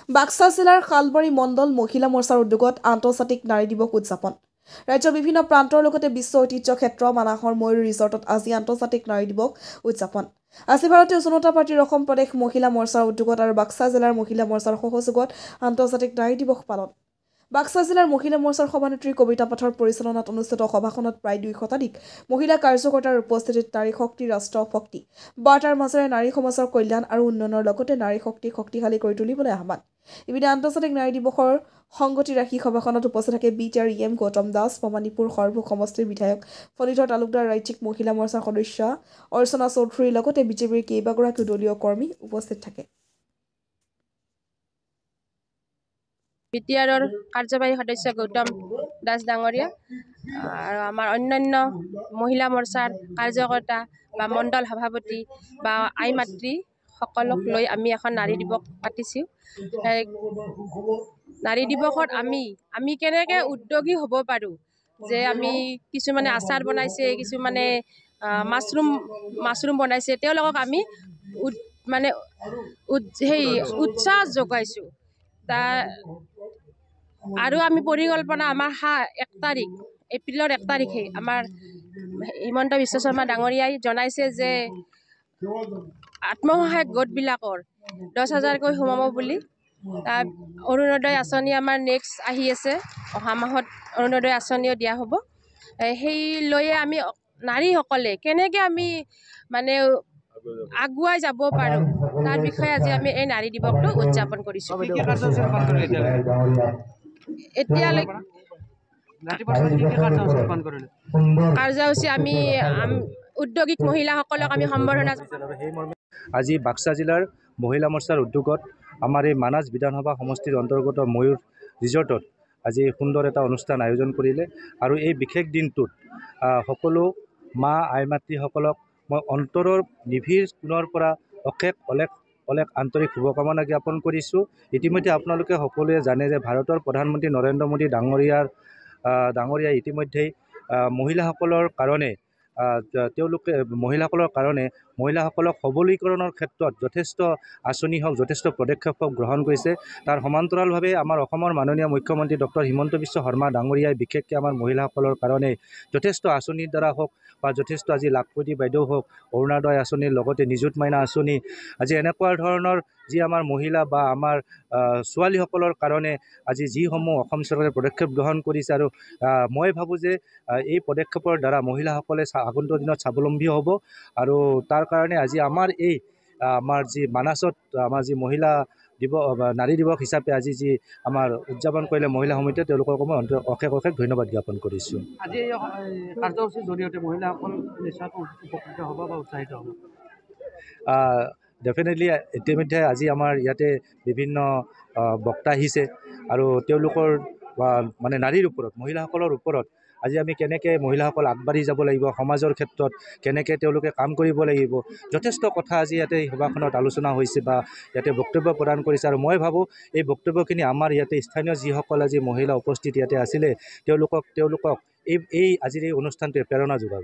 বাক্সা জিলাৰ শালবাৰী মণ্ডল মহিলা মৰ্চাৰ উদ্যোগত আন্তৰ্জাতিক নাৰী দিৱস উদযাপন। ৰাজ্যৰ বিভিন্ন প্ৰান্তৰ লগতে বিশ্ব ঐতিহ্য ক্ষেত্ৰ মানাহৰ ময়ূৰী ৰিজৰ্টত আজি আন্তৰ্জাতিক নাৰী দিৱস উদযাপন। আজি ভাৰতীয় জনতা পাৰ্টীৰ অসম প্ৰদেশ মহিলা মৰ্চাৰ উদ্যোগত আৰু বাক্সা জিলাৰ মহিলা মৰ্চাৰ সহযোগত আন্তৰ্জাতিক নাৰী দিৱস পালন। বাক্সা জিলাৰ মহিলা মৰ্চাৰ সভানেত্ৰী কবিতা পাঠৰ পৰিচালনাত অনুষ্ঠিত সভাখনত প্ৰায় 200 শতাধিক মহিলা কাৰ্যকৰ্তাৰ উপস্থিতিত নাৰী শক্তি ৰাষ্ট্ৰ শক্তি বাৰ্তাৰ মাজেৰে নাৰী সমাজৰ কল্যাণ আৰু উন্নয়নৰ লগতে নাৰী শক্তিক শক্তিশালী কৰি তুলিবলৈ আহ্বান। ইপিনে আন্তৰ্জাতিক নাৰী দিৱসৰ সংগতি ৰাখি সভাখনত উপস্থিত থাকে BTR গৌতম দাস, ভৱানীপুৰ সৰভোগ সমষ্টিৰ বিধায়ক ফণীধৰ তালুকদাৰ, ৰাজ্যিক মহিলা মৰ্চাৰ সদস্য অৰ্চনা চৌধুৰীৰ লগতে বিজেপিৰ কেইবাগৰাকীও দলীয় কৰ্মী উপস্থিত থাকে। BTRৰ কাৰ্যবাহী সদস্য গৌতম দাস ডাঙৰীয়া আৰু আমাৰ অন্যান্য মহিলা মৰ্চাৰ কাৰ্যকৰ্তা বা মণ্ডল সভাপতি বা আই মাতৃ সকলক লৈ আমি এখন নাৰী দিৱস পাতিছোঁ। নাৰী দিৱসত আমি কেনেকৈ উদ্যোগী হ'ব পাৰোঁ, যে আমি কিছুমানে আচাৰ বনাইছে, কিছুমানে মাছৰুম বনাইছে, তেওঁলোকক আমি উৎসাহ যোগাইছোঁ। আৰু আমি পৰিকল্পনা আমাৰ 1 তাৰিখ এপ্ৰিলৰ 1 তাৰিখে আমাৰ হিমন্ত বিশ্ব শৰ্মা ডাঙৰীয়াই জনাইছে যে আত্মসহায়ক গোটবিলাকৰ 10,000কৈ সোমাব বুলি। অৰুণোদয় আঁচনি আমাৰ নেক্সট আহি আছে, অহা মাহত অৰুণোদয় আঁচনিও দিয়া হ'ব। সেই লৈয়ে আমি নাৰীসকলে কেনেকৈ আমি আগুৱাই যাব পাৰোঁ তাৰ বিষয়ে আজি আমি এই নাৰী দিৱসটো উদযাপন কৰিছোঁ। এতিয়ালৈকে কাৰ্যসূচী আমি উদ্যোগিক মহিলাসকলক আমি সম্বৰ্ধনা। আজি বাক্সা জিলাৰ মহিলা মৰ্চাৰ উদ্যোগত আমাৰ এই মানাহ বিধানসভা সমষ্টিৰ অন্তৰ্গত ময়ূৰ ৰিজৰ্টত আজি সুন্দৰ এটা অনুষ্ঠান আয়োজন কৰিলে। আৰু এই বিশেষ দিনটোত সকলো মা আই মাতৃসকলক মই অন্তৰৰ নিভিৰ কোণৰ পৰা অলেখ আন্তৰিক শুভকামনা জ্ঞাপন কৰিছোঁ। ইতিমধ্যে আপোনালোকে সকলোৱে জানে যে ভাৰতৰ প্ৰধানমন্ত্ৰী নৰেন্দ্ৰ মোদী ডাঙৰীয়াই ইতিমধ্যেই মহিলাসকলৰ কাৰণে মহিলাসকলক সবলীকৰণৰ ক্ষেত্ৰত যথেষ্ট আঁচনি হওক, যথেষ্ট পদক্ষেপ গ্ৰহণ কৰিছে। তাৰ সমান্তৰালভাৱে আমাৰ অসমৰ মাননীয় মুখ্যমন্ত্ৰী ডক্টৰ হিমন্ত বিশ্ব শৰ্মা ডাঙৰীয়াই বিশেষকৈ আমাৰ মহিলাসকলৰ কাৰণে যথেষ্ট আঁচনিৰ দ্বাৰা হওক বা যথেষ্ট আজি লাখপতি বাইদেউ হওক, অৰুণোদয় আঁচনিৰ লগতে নিযুত মাইনা আঁচনি, আজি এনেকুৱা ধৰণৰ যি আমাৰ মহিলা বা আমাৰ ছোৱালীসকলৰ কাৰণে আজি যিসমূহ অসম চৰকাৰে পদক্ষেপ গ্ৰহণ কৰিছে। আৰু মই ভাবোঁ যে এই পদক্ষেপৰ দ্বাৰা মহিলাসকলে আগন্তুক দিনত স্বাৱলম্বী হ'ব। আৰু তাৰ কাৰণে আজি আমাৰ যি মানাছত আমাৰ যি মহিলা নাৰী দিৱস হিচাপে আজি যি আমাৰ উদযাপন কৰিলে মহিলা সমিতিয়ে, তেওঁলোকক মই অশেষ ধন্যবাদ জ্ঞাপন কৰিছোঁ। আজি এই কাৰ্যসূচীৰ জৰিয়তে মহিলাসকল নিশ্চয়কৈ উপকৃত হ'ব বা উৎসাহিত হ'ব। ডেফিনেটলি ইতিমধ্যে আজি আমাৰ ইয়াতে বিভিন্ন বক্তা আহিছে আৰু তেওঁলোকৰ নাৰীৰ ওপৰত, মহিলাসকলৰ ওপৰত আজি আমি কেনেকৈ মহিলাসকল আগবাঢ়ি যাব লাগিব, সমাজৰ ক্ষেত্ৰত কেনেকৈ তেওঁলোকে কাম কৰিব লাগিব, যথেষ্ট কথা আজি ইয়াতে সভাখনত আলোচনা হৈছে বা ইয়াতে বক্তব্য প্ৰদান কৰিছে। আৰু মই ভাবোঁ এই বক্তব্যখিনি আমাৰ ইয়াতে স্থানীয় যিসকল আজি মহিলা উপস্থিত ইয়াতে আছিলে, তেওঁলোকক এই আজিৰ এই অনুষ্ঠানটোৱে প্ৰেৰণা যোগাব।